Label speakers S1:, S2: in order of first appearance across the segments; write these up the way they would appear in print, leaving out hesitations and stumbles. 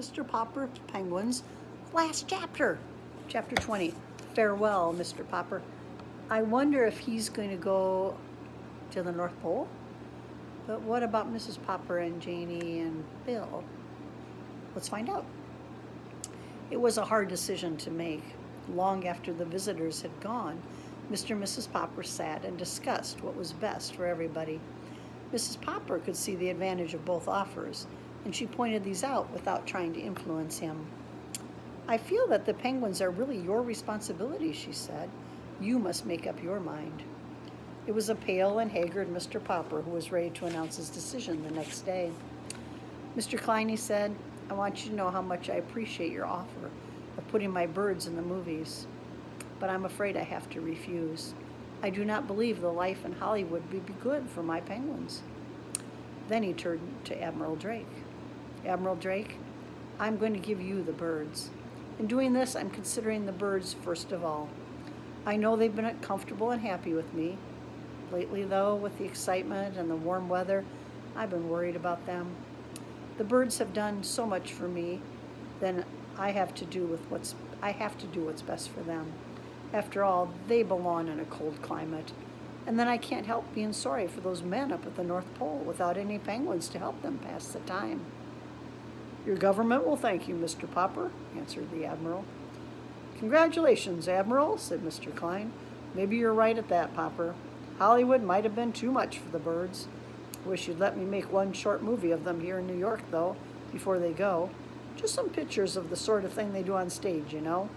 S1: Mr. Popper's Penguins, last chapter, chapter 20. Farewell, Mr. Popper. I wonder if he's going to go to the North Pole. But what about Mrs. Popper and Janie and Bill? Let's find out. It was a hard decision to make. Long after the visitors had gone, Mr. and Mrs. Popper sat and discussed what was best for everybody. Mrs. Popper could see the advantage of both offers, and she pointed these out without trying to influence him. I feel that the penguins are really your responsibility, she said. You must make up your mind. It was a pale and haggard Mr. Popper who was ready to announce his decision the next day. Mr. Klein, he said, I want you to know how much I appreciate your offer of putting my birds in the movies, but I'm afraid I have to refuse. I do not believe the life in Hollywood would be good for my penguins. Then he turned to Admiral Drake. Admiral Drake, I'm going to give you the birds. In doing this, I'm considering the birds first of all. I know they've been comfortable and happy with me. Lately, though, with the excitement and the warm weather, I've been worried about them. The birds have done so much for me, then I have to do what's best for them. After all, they belong in a cold climate. And then I can't help being sorry for those men up at the North Pole without any penguins to help them pass the time. Your government will thank you, Mr. Popper, answered the Admiral. Congratulations, Admiral, said Mr. Klein. Maybe you're right at that, Popper. Hollywood might have been too much for the birds. Wish you'd let me make one short movie of them here in New York, though, before they go. Just some pictures of the sort of thing they do on stage, you know.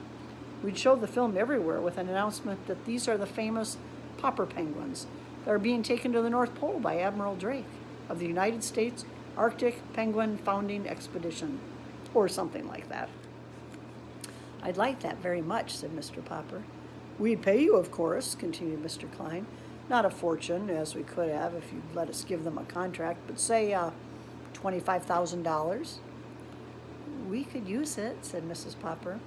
S1: We'd show the film everywhere with an announcement that these are the famous Popper penguins that are being taken to the North Pole by Admiral Drake of the United States Arctic Penguin Founding Expedition, or something like that. I'd like that very much, said Mr. Popper. We'd pay you, of course, continued Mr. Klein. Not a fortune, as we could have if you'd let us give them a contract, but say $25,000. We could use it, said Mrs. Popper.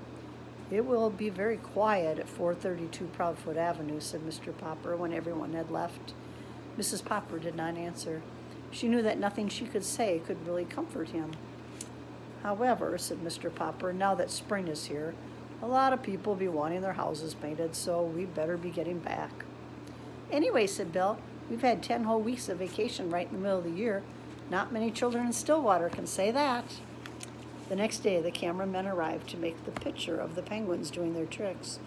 S1: It will be very quiet at 432 Proudfoot Avenue, said Mr. Popper when everyone had left. Mrs. Popper did not answer. She knew that nothing she could say could really comfort him. However, said Mr. Popper, now that spring is here, a lot of people will be wanting their houses painted, so we'd better be getting back. Anyway, said Bill, we've had 10 whole weeks of vacation right in the middle of the year. Not many children in Stillwater can say that. The next day, the cameramen arrived to make the picture of the penguins doing their tricks.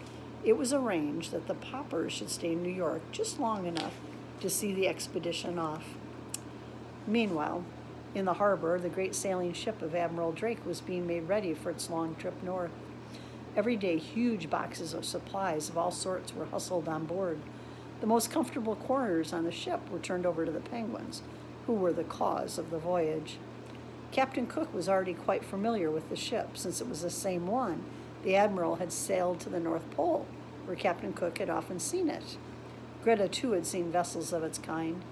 S1: It was arranged that the Poppers should stay in New York just long enough to see the expedition off. Meanwhile, in the harbor, the great sailing ship of Admiral Drake was being made ready for its long trip north. Every day, huge boxes of supplies of all sorts were hustled on board. The most comfortable quarters on the ship were turned over to the penguins, who were the cause of the voyage. Captain Cook was already quite familiar with the ship, since it was the same one the Admiral had sailed to the North Pole, where Captain Cook had often seen it. Greta, too, had seen vessels of its kind.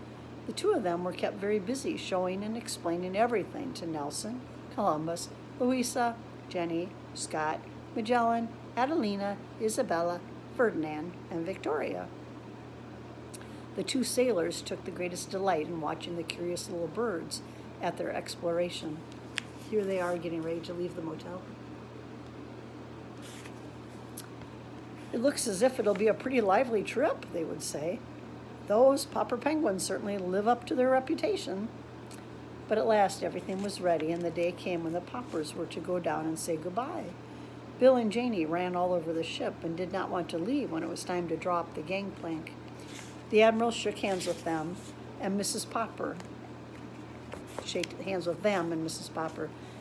S1: The two of them were kept very busy showing and explaining everything to Nelson, Columbus, Louisa, Jenny, Scott, Magellan, Adelina, Isabella, Ferdinand, and Victoria. The two sailors took the greatest delight in watching the curious little birds at their exploration. Here they are getting ready to leave the motel. It looks as if it'll be a pretty lively trip, they would say. Those Popper penguins certainly live up to their reputation. But at last everything was ready, and the day came when the Poppers were to go down and say goodbye. Bill and Janie ran all over the ship and did not want to leave when it was time to draw up the gangplank. The Admiral shook hands with them and Mrs. Popper,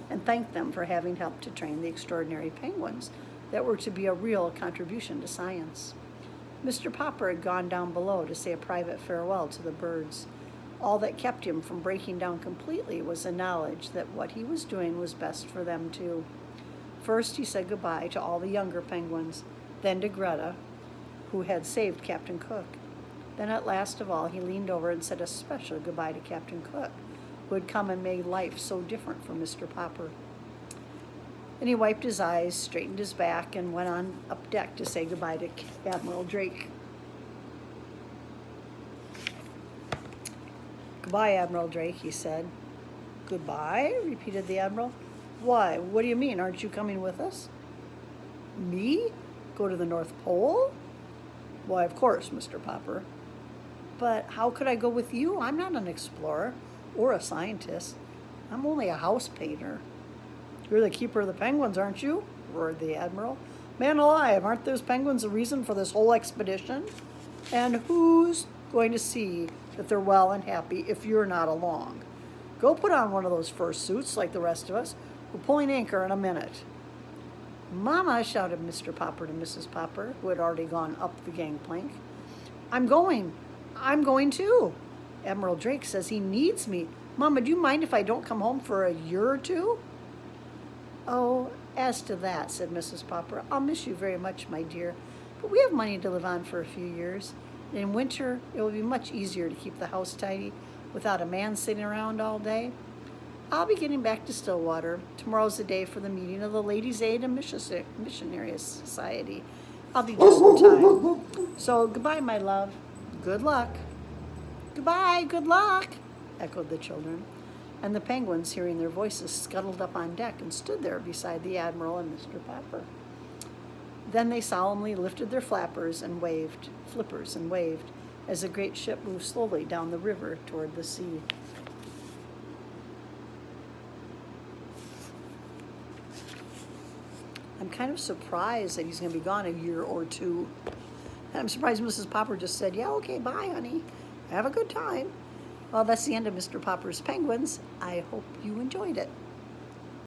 S1: and thanked them for having helped to train the extraordinary penguins that were to be a real contribution to science. Mr. Popper had gone down below to say a private farewell to the birds. All that kept him from breaking down completely was the knowledge that what he was doing was best for them too. First, he said goodbye to all the younger penguins, then to Greta, who had saved Captain Cook. Then at last of all, he leaned over and said a special goodbye to Captain Cook, who had come and made life so different for Mr. Popper. Then he wiped his eyes, straightened his back, and went on up deck to say goodbye to Admiral Drake. Goodbye, Admiral Drake, he said. Goodbye, repeated the Admiral. Why? What do you mean? Aren't you coming with us? Me? Go to the North Pole? Why, of course, Mr. Popper. But how could I go with you? I'm not an explorer or a scientist. I'm only a house painter. You're the keeper of the penguins, aren't you? Roared the Admiral. Man alive, aren't those penguins the reason for this whole expedition? And who's going to see that they're well and happy if you're not along? Go put on one of those fur suits like the rest of us. We're pulling anchor in a minute. Mama, shouted Mr. Popper to Mrs. Popper, who had already gone up the gangplank. I'm going too. Admiral Drake says he needs me. Mama, do you mind if I don't come home for a year or two? Oh, as to that, said Mrs. Popper, I'll miss you very much, my dear, but we have money to live on for a few years. And in winter, it will be much easier to keep the house tidy without a man sitting around all day. I'll be getting back to Stillwater. Tomorrow's the day for the meeting of the Ladies' Aid and Missionary Society. I'll be just in time. So goodbye, my love. Good luck. Goodbye, good luck, echoed the children. And the penguins, hearing their voices, scuttled up on deck and stood there beside the Admiral and Mr. Popper. Then they solemnly lifted their flippers and waved, as the great ship moved slowly down the river toward the sea. I'm kind of surprised that he's going to be gone a year or two. And I'm surprised Mrs. Popper just said, yeah, okay, bye, honey. Have a good time. Well, that's the end of Mr. Popper's Penguins. I hope you enjoyed it.